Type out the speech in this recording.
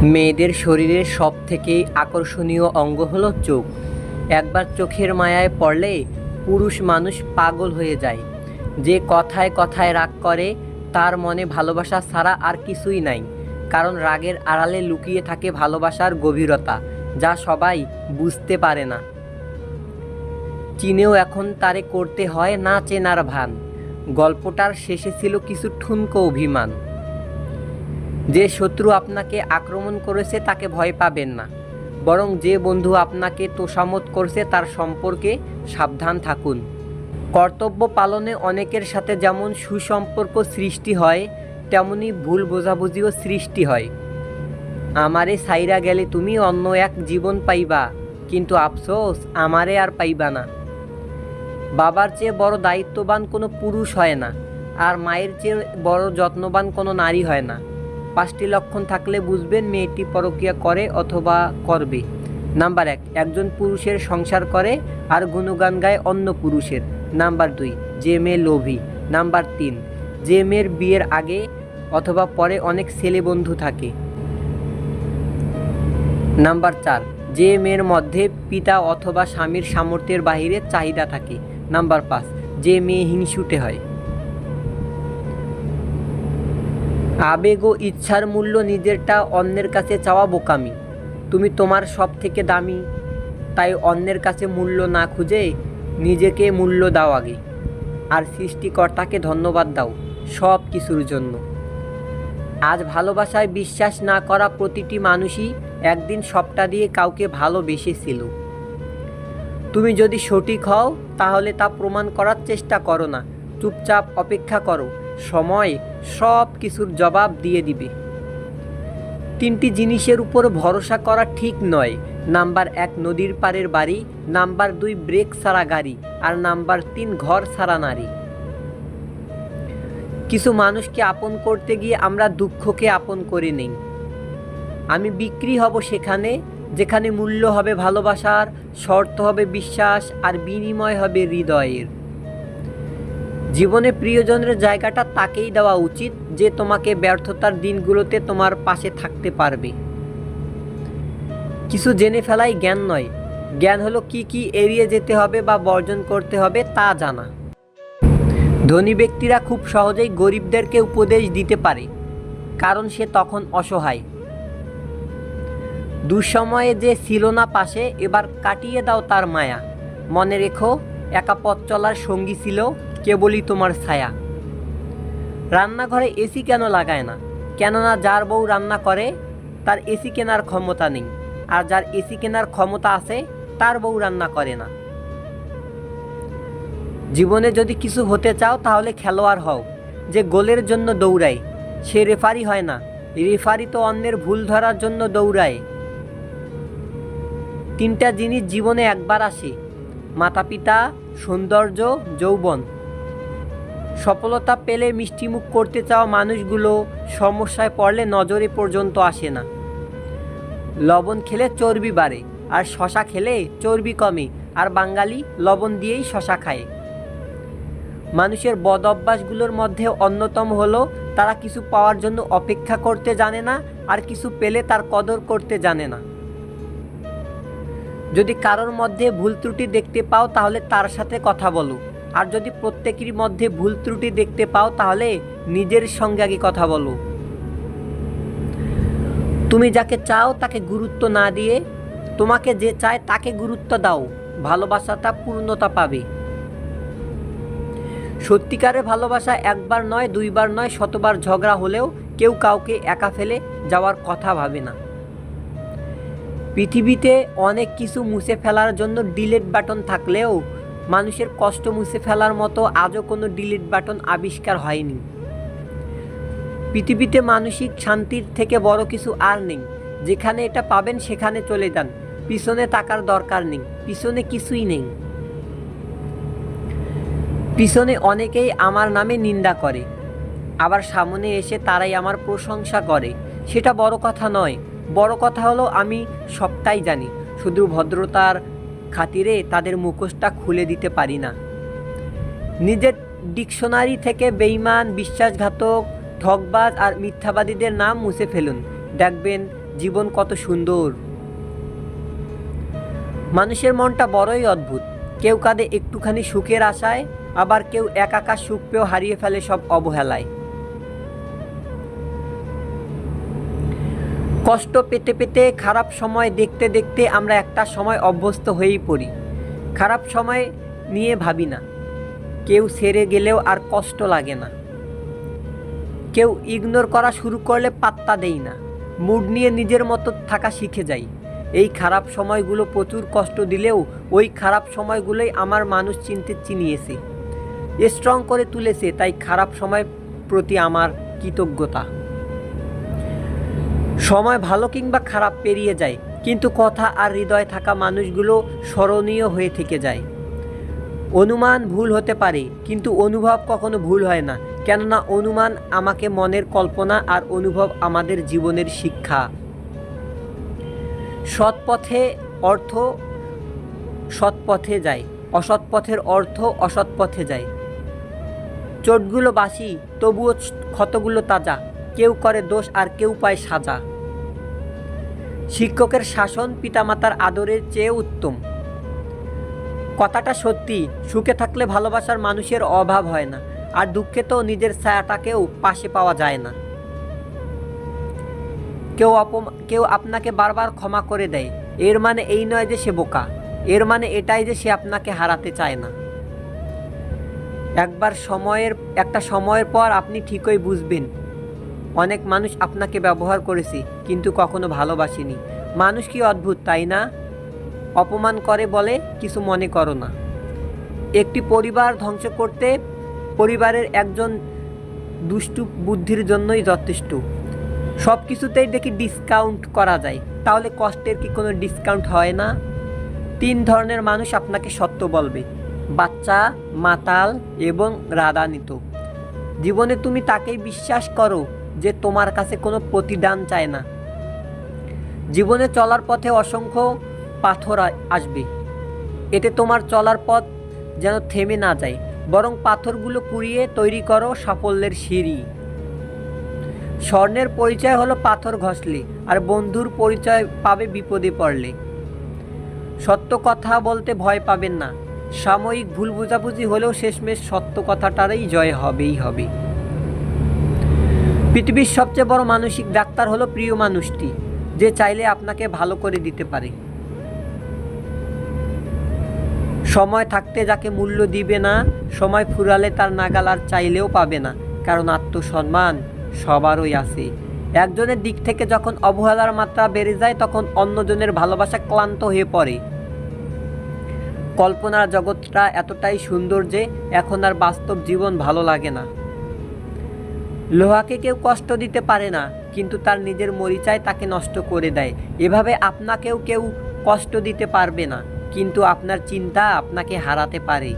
মেয়েদের শরীরের সবথেকে আকর্ষণীয় অঙ্গ হলো চোখ। একবার চোখের মায়ায় পড়লে পুরুষ মানুষ পাগল হয়ে যায়। যে কথায় কথায় রাগ করে তার মনে ভালোবাসা ছাড়া আর কিছুই নাই, কারণ রাগের আড়ালে লুকিয়ে থাকে ভালোবাসার গভীরতা, যা সবাই বুঝতে পারে না। চীনেও এখন তারে করতে হয় না চেনার ভান। গল্পটার শেষে ছিল কিছু ঠুনকো অভিমান। যে শত্রু আপনাকে আক্রমণ করেছে তাকে ভয় পাবেন না, বরং যে বন্ধু আপনাকে তোষামত করছে তার সম্পর্কে সাবধান থাকুন। কর্তব্য পালনে অনেকের সাথে যেমন সুসম্পর্ক সৃষ্টি হয়, তেমনি ভুল বোঝাবুঝিও সৃষ্টি হয়। আমারে সাইরা গেলে তুমি অন্য এক জীবন পাইবা, কিন্তু আফসোস আমারে আর পাইবা না। বাবার চেয়ে বড় দায়িত্ববান কোনো পুরুষ হয় না, আর মায়ের চেয়ে বড় যত্নবান কোনো নারী হয় না। 5টি লক্ষণ থাকলে বুঝবেন মেয়েটি পরকীয়া করে অথবা করবে। নাম্বার 1, একজন পুরুষের সংসার করে আর গুণগান গায় অন্য পুরুষের। নাম্বার 2, যে মেয়ে লোভী। নাম্বার 3, যে মেয়ের বিয়ের আগে অথবা পরে অনেক ছেলে বন্ধু থাকে। নাম্বার 4, যে মেয়ের মধ্যে পিতা অথবা স্বামীর সামর্থ্যের বাহিরে চাহিদা থাকে। নাম্বার 5, যে মেয়ে হিংসুটে হয়। আবেগ ও ইচ্ছার মূল্য নিজেরটা অন্যের কাছে চাওয়া বোকামি। তুমি তোমার সব থেকে দামি, তাই অন্যের কাছে মূল্য না খুঁজে নিজেকে মূল্য দাও আগে, আর সৃষ্টিকর্তাকে ধন্যবাদ দাও সব কিছুর জন্য। আজ ভালোবাসায় বিশ্বাস না করা প্রতিটি মানুষই একদিন সবটা দিয়ে কাউকে ভালোবেসেছিল। তুমি যদি সঠিক হও তাহলে তা প্রমাণ করার চেষ্টা করো না, চুপচাপ অপেক্ষা করো, সময় সব কিছুর জবাব দিয়ে দিবে। 3টি জিনিসের উপর ভরসা করা ঠিক নয়। নাম্বার 1, নদীর পাড়ের বাড়ি। নাম্বার 2, ব্রেক ছাড়া গাড়ি। আর নাম্বার 3, ঘর ছাড়া নারী। কিছু মানুষকে আপন করতে গিয়ে আমরা দুঃখকে আপন করে নেই। আমি বিক্রি হব সেখানে যেখানে মূল্য হবে ভালোবাসার, শর্ত হবে বিশ্বাস, আর বিনিময় হবে হৃদয়ের। জীবনে প্রিয়জনের জায়গাটা তাকেই দেওয়া উচিত যে তোমাকে ব্যর্থতার দিনগুলোতে তোমার পাশে থাকতে পারবে। কিছু জেনে ফেলাই জ্ঞান নয়, জ্ঞান হলো কি কি এড়িয়ে যেতে হবে বা বর্জন করতে হবে তা জানা। ধনী ব্যক্তিরা খুব সহজেই গরিবদেরকে উপদেশ দিতে পারে, কারণ সে তখন অসহায়। দুঃসময়ে যে ছিল না পাশে, এবার কাটিয়ে দাও তার মায়া। মনে রেখো, একা পথ চলার সঙ্গী ছিল কেবলই তোমার ছায়া। রান্নাঘরে এসি কেন লাগায় না? কেননা যার বউ রান্না করে তার এসি কেনার ক্ষমতা নেই, আর যার এসি কেনার ক্ষমতা আছে তার বউ রান্না করে না। জীবনে যদি কিছু হতে চাও তাহলে খেলোয়াড় হও। যে গোলের জন্য দৌড়ায় সে রেফারি হয় না, রেফারি তো অন্যের ভুল ধরার জন্য দৌড়ায়। 3টা জিনিস জীবনে একবার আসে: মাতা পিতা, সৌন্দর্য, যৌবন। সফলতা পেলে মিষ্টিমুখ করতে চাওয়া মানুষগুলো সমস্যায় পড়লে নজরে পর্যন্ত আসে না। লবণ খেলে চর্বি বাড়ে, আর শশা খেলে চর্বি কমে, আর বাঙালি লবণ দিয়েই শশা খায়। মানুষের বদ অভ্যাসগুলোর মধ্যে অন্যতম হলো তারা কিছু পাওয়ার জন্য অপেক্ষা করতে জানে না, আর কিছু পেলে তার কদর করতে জানে না। যদি কারোর মধ্যে ভুল ত্রুটি দেখতে পাও তাহলে তার সাথে কথা বলো, আর যদি প্রত্যেকেরই মধ্যে ভুল ত্রুটি দেখতে পাও তাহলে নিজের সঙ্গে আগে কথা বলো। তুমি যাকে চাও তাকে গুরুত্ব না দিয়ে তোমাকে যে চায় তাকে গুরুত্ব দাও, ভালোবাসাটা পূর্ণতা পাবে। সত্যিকারের ভালোবাসা একবার নয়, 2বার নয়, 100বার ঝগড়া হলেও কেউ কাউকে একা ফেলে যাওয়ার কথা ভাবে না। পৃথিবীতে অনেক কিছু মুছে ফেলার জন্য ডিলিট বাটন থাকলেও মানুষের কষ্ট মুছে ফেলার মতো আজও কোনো ডিলিট বাটন আবিষ্কার হয়নি। পৃথিবীতে মানসিক শান্তির থেকে বড় কিছু আর নেই। যেখানে এটা পাবেন সেখানে চলে যান, পিছনে তাকার দরকার নেই, পিছনে কিছুই নেই। পিছনে অনেকেই আমার নামে নিন্দা করে, আবার সামনে এসে তারাই আমার প্রশংসা করে। সেটা বড় কথা নয়, বড় কথা হলো আমি সবটাই জানি, শুধু ভদ্রতার খাতিরে তাদের মুখোশটা খুলে দিতে পারি না। নিজের ডিকশনারি থেকে বেঈমান, বিশ্বাসঘাতক, ঠকবাজ আর মিথ্যাবাদীদের নাম মুছে ফেলুন। দেখবেন জীবন কত সুন্দর। মানুষের মনটা বড়ই অদ্ভুত। কেউ কাঁদে একটুখানি সুখের আশায়, আবার কেউ একাকা সুখ পেয়েও হারিয়ে ফেলে সব অবহেলায়। কষ্ট পেতে পেতে, খারাপ সময় দেখতে দেখতে আমরা একটা সময় অভ্যস্ত হয়েই পড়ি। খারাপ সময় নিয়ে ভাবি না, কেউ ছেড়ে গেলেও আর কষ্ট লাগে না। কেউ ইগনোর করা শুরু করলে পাত্তা দেই না, মুড নিয়ে নিজের মতো থাকা শিখে যাই। এই খারাপ সময়গুলো প্রচুর কষ্ট দিলেও ওই খারাপ সময়গুলোই আমার মানুষ চিনতে চিনিয়েছে, স্ট্রং করে তুলেছে। তাই খারাপ সময় প্রতি আমার কৃতজ্ঞতা। সময় ভালো কিংবা খারাপ পেরিয়ে যায়, কিন্তু কথা আর হৃদয়ে থাকা মানুষগুলো স্মরণীয় হয়ে থেকে যায়। অনুমান ভুল হতে পারে, কিন্তু অনুভব কখনো ভুল হয় না, কেননা অনুমান আমাকে মনের কল্পনা, আর অনুভব আমাদের জীবনের শিক্ষা। সৎ পথে অর্থ সৎ পথে যায়, অসৎ পথের অর্থ অসৎ পথে যায়। চোটগুলো বাসি, তবুও ক্ষতগুলো তাজা। কেউ করে দোষ আর কেউ পায় সাজা। শিক্ষকের শাসন পিতামাতার আদরের চেয়ে উত্তম। কথাটা সত্যি, সুখে থাকলে ভালোবাসার মানুষের অভাব হয় না, আর দুঃখে তো নিজের ছায়াটাকেও পাশে পাওয়া যায় না। কেউ আপনাকে বারবার ক্ষমা করে দেয়, এর মানে এই নয় যে সে বোকা, এর মানে এটাই যে সে আপনাকে হারাতে চায় না। একটা সময়ের পর আপনি ঠিকই বুঝবেন, অনেক মানুষ আপনাকে ব্যবহার করেছে কিন্তু কখনো ভালোবাসেনি। মানুষ কি অদ্ভুত, তাই না? অপমান করে বলে কিছু মনে করো না। একটি পরিবার ধ্বংস করতে পরিবারের একজন দুষ্টু বুদ্ধির জন্যই যথেষ্ট। সব কিছুতেই দেখি ডিসকাউন্ট করা যায়, তাহলে কষ্টের কি কোনো ডিসকাউন্ট হয় না? 3 ধরনের মানুষ আপনাকে সত্য বলবে: বাচ্চা, মাতাল এবং রাগান্বিত। জীবনে তুমি তাকেই বিশ্বাস করো যে তোমার কাছে কোনো প্রতিদান চায় না। জীবনে চলার পথে অসংখ্য পাথর আসবে, এতে তোমার চলার পথ যেন থেমে না যায়, বরং পাথরগুলো কুড়িয়ে তৈরি করো সাফল্যের সিঁড়ি। স্বর্ণের পরিচয় হলো পাথর ঘষলে, আর বন্ধুর পরিচয় পাবে বিপদে পড়লে। সত্য কথা বলতে ভয় পাবেন না, সাময়িক ভুল বোঝাবুঝি হলেও শেষমেশ সত্য কথাটারই জয় হবেই হবে। পৃথিবীর সবচেয়ে বড় মানসিক ডাক্তার হলো প্রিয় মানুষটি, যে চাইলে আপনাকে ভালো করে দিতে পারে। সময় থাকতে যাকে মূল্য দিবে না, সময় ফুরালে তার নাগাল আর চাইলেও পাবে না। কারণ আত্মসম্মান সবারই আছে। একজনের দিক থেকে যখন অবহেলার মাত্রা বেড়ে যায়, তখন অন্যজনের ভালোবাসা ক্লান্ত হয়ে পড়ে। কল্পনার জগৎটা এতটাই সুন্দর যে এখন আর বাস্তব জীবন ভালো লাগে না। লোহাকে কেউ কষ্ট দিতে পারে না, কিন্তু তার নিজের মরিচায় তাকে নষ্ট করে দেয়। এভাবে আপনাকেও কেউ কষ্ট দিতে পারবে না, কিন্তু আপনার চিন্তা আপনাকে হারাতে পারে।